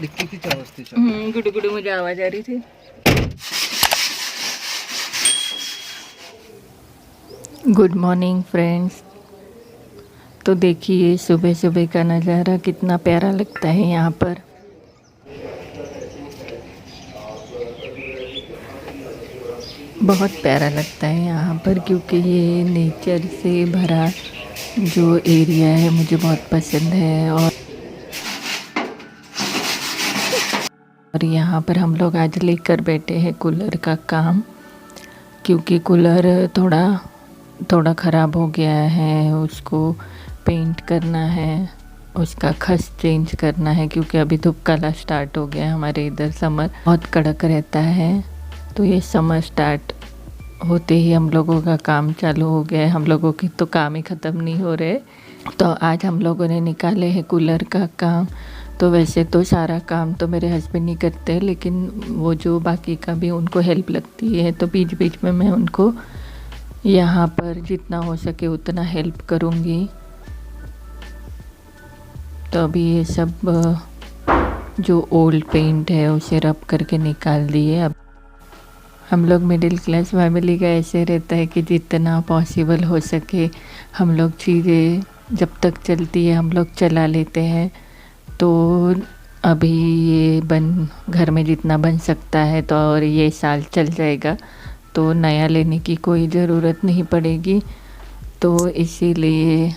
कितीच्या अवस्थेच्या गुडगुडू मुझे आवाज आ रही थी। Good morning friends. तो देखिए सुबह सुबह का नज़ारा कितना प्यारा लगता है यहाँ पर। बहुत प्यारा लगता है यहाँ पर, क्योंकि ये नेचर से भरा जो एरिया है मुझे बहुत पसंद है। और यहाँ पर हम लोग आज लेकर बैठे हैं कूलर का काम, क्योंकि कूलर थोड़ा ख़राब हो गया है। उसको पेंट करना है, उसका खस चेंज करना है, क्योंकि अभी धूप काला स्टार्ट हो गया है। हमारे इधर समर बहुत कड़क रहता है, तो ये समर स्टार्ट होते ही हम लोगों का काम चालू हो गया है। हम लोगों की तो काम ही ख़त्म नहीं हो रहे। तो आज हम लोगों ने निकाले हैं कूलर का काम। तो वैसे तो सारा काम तो मेरे हस्बैंड ही करते हैं, लेकिन वो जो बाकी का भी उनको हेल्प लगती है, तो बीच बीच में मैं उनको यहाँ पर जितना हो सके उतना हेल्प करूँगी। तो अभी ये सब जो ओल्ड पेंट है उसे रब करके निकाल दिए। अब हम लोग मिडिल क्लास फैमिली का ऐसे रहता है कि जितना पॉसिबल हो सके हम लोग चीज़ें जब तक चलती है हम लोग चला लेते हैं। तो अभी ये घर में जितना बन सकता है, तो और ये साल चल जाएगा, तो नया लेने की कोई ज़रूरत नहीं पड़ेगी। तो इसीलिए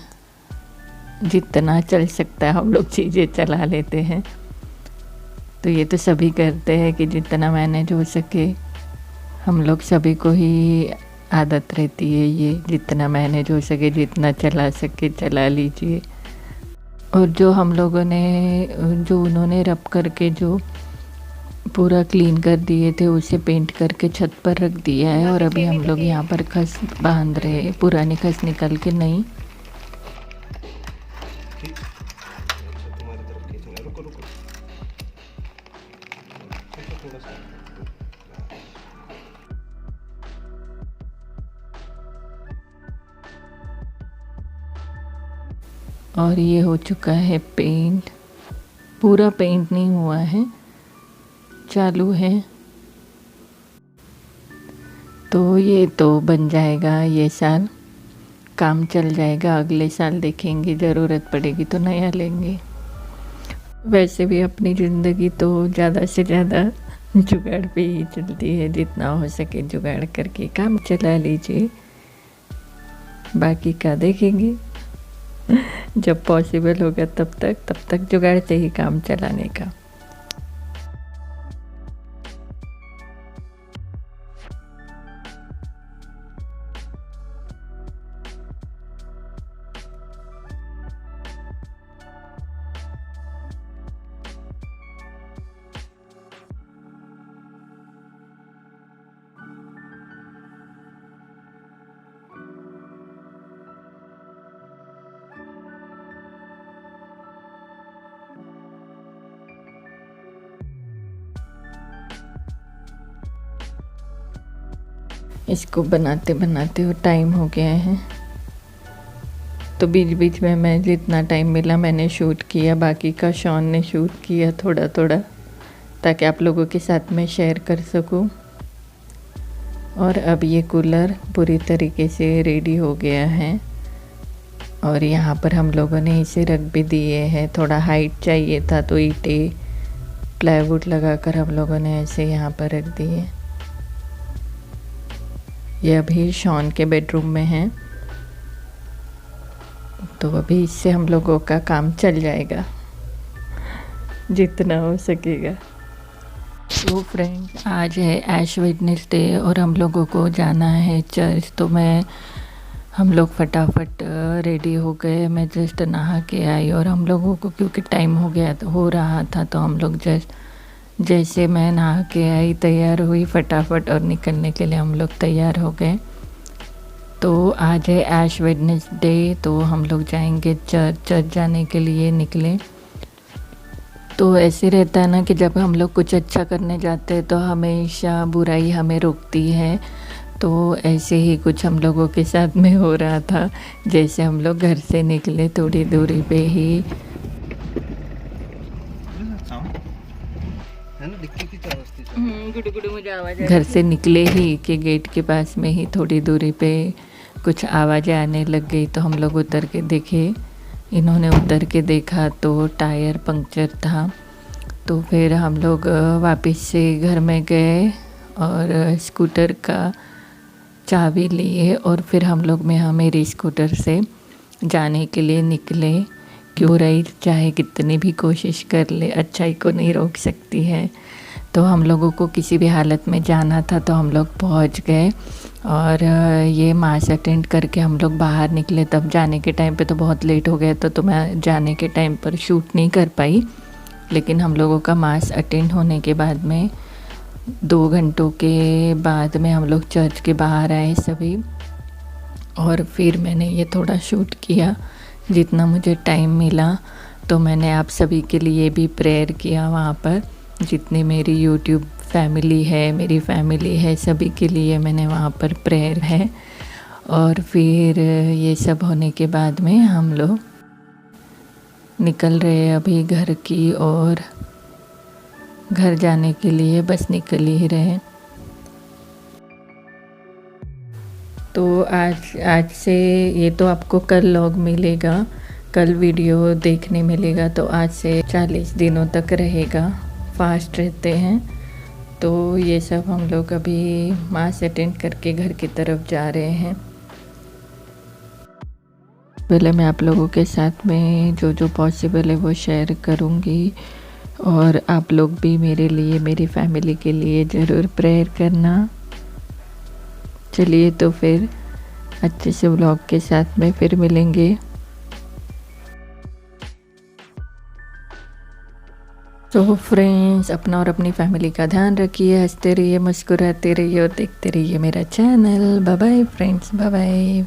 जितना चल सकता है हम लोग चीज़ें चला लेते हैं। तो ये तो सभी करते हैं कि जितना मैनेज हो सके, हम लोग सभी को ही आदत रहती है ये, जितना मैनेज हो सके जितना चला सके चला लीजिए। और जो हम लोगों ने जो उन्होंने रब करके जो पूरा क्लीन कर दिए थे उसे पेंट करके छत पर रख दिया है। और अभी हम लोग यहाँ पर खस बांध रहे हैं, पुरानी खस निकल के नई। और ये हो चुका है पेंट, पूरा पेंट नहीं हुआ है, चालू है। तो ये तो बन जाएगा, ये साल काम चल जाएगा। अगले साल देखेंगे, ज़रूरत पड़ेगी तो नया लेंगे। वैसे भी अपनी ज़िंदगी तो ज़्यादा से ज़्यादा जुगाड़ पे ही चलती है, जितना हो सके जुगाड़ करके काम चला लीजिए, बाकी का देखेंगे। जब पॉसिबल होगा तब तक जुगाड़ से ही काम चलाने का। इसको बनाते बनाते वो टाइम हो गया है। तो बीच बीच में मैं जितना टाइम मिला मैंने शूट किया, बाकी का शॉन ने शूट किया थोड़ा थोड़ा, ताकि आप लोगों के साथ में शेयर कर सकूं। और अब ये कूलर पूरी तरीके से रेडी हो गया है। और यहाँ पर हम लोगों ने इसे रख भी दिए हैं। थोड़ा हाइट चाहिए था तो ईंटें प्लाईवुड लगाकर हम लोगों ने ऐसे यहाँ पर रख दिए। ये अभी शॉन के बेडरूम में है, तो अभी इससे हम लोगों का काम चल जाएगा जितना हो सकेगा। तो फ्रेंड्स, आज है ऐश वेडनेसडे और हम लोगों को जाना है चर्च। तो हम लोग फटाफट रेडी हो गए। मैं जस्ट नहा के आई और हम लोगों को क्योंकि टाइम हो रहा था, तो हम लोग जैसे मैं नहा के आई तैयार हुई फटाफट और निकलने के लिए हम लोग तैयार हो गए। तो आज है ऐश वेडनेसडे, तो हम लोग जाएंगे चर्च जाने के लिए निकले। तो ऐसे रहता है ना कि जब हम लोग कुछ अच्छा करने जाते हैं तो हमेशा बुराई हमें रोकती है। तो ऐसे ही कुछ हम लोगों के साथ में हो रहा था। जैसे हम लोग घर से निकले थोड़ी दूरी पे ही है ना, दिखती थी 4 बजती गुडू गुडू मुझे आवाज़ घर से निकले ही कि गेट के पास में ही थोड़ी दूरी पे कुछ आवाज़ें आने लग गई, तो हम लोग उतर के देखे। इन्होंने उतर के देखा तो टायर पंक्चर था। तो फिर हम लोग वापस से घर में गए और स्कूटर का चाबी लिए और फिर हम लोग मेरी स्कूटर से जाने के लिए निकले। क्यों रही चाहे कितनी भी कोशिश कर ले, अच्छाई को नहीं रोक सकती है। तो हम लोगों को किसी भी हालत में जाना था, तो हम लोग पहुंच गए और ये मास अटेंड करके हम लोग बाहर निकले। तब जाने के टाइम पे तो बहुत लेट हो गया, तो मैं जाने के टाइम पर शूट नहीं कर पाई। लेकिन हम लोगों का मास अटेंड होने के बाद में 2 घंटों के बाद में हम लोग चर्च के बाहर आए सभी, और फिर मैंने ये थोड़ा शूट किया जितना मुझे टाइम मिला। तो मैंने आप सभी के लिए भी प्रेयर किया वहाँ पर, जितनी मेरी यूट्यूब फैमिली है, मेरी फैमिली है, सभी के लिए मैंने वहाँ पर प्रेयर है। और फिर ये सब होने के बाद में हम लोग निकल रहे अभी घर की ओर। घर जाने के लिए बस निकल ही रहे। तो आज से ये तो आपको कल लॉग मिलेगा, कल वीडियो देखने मिलेगा। तो आज से 40 दिनों तक रहेगा, फास्ट रहते हैं। तो ये सब हम लोग अभी मास अटेंड करके घर की तरफ जा रहे हैं। पहले मैं आप लोगों के साथ में जो जो पॉसिबल है वो शेयर करूँगी, और आप लोग भी मेरे लिए, मेरी फैमिली के लिए ज़रूर प्रेयर करना। चलिए तो फिर अच्छे से व्लॉग के साथ में फिर मिलेंगे। तो फ्रेंड्स, अपना और अपनी फैमिली का ध्यान रखिए, हंसते रहिए, मुस्कुराते रहिए और देखते रहिए मेरा चैनल। Bye bye friends, bye bye.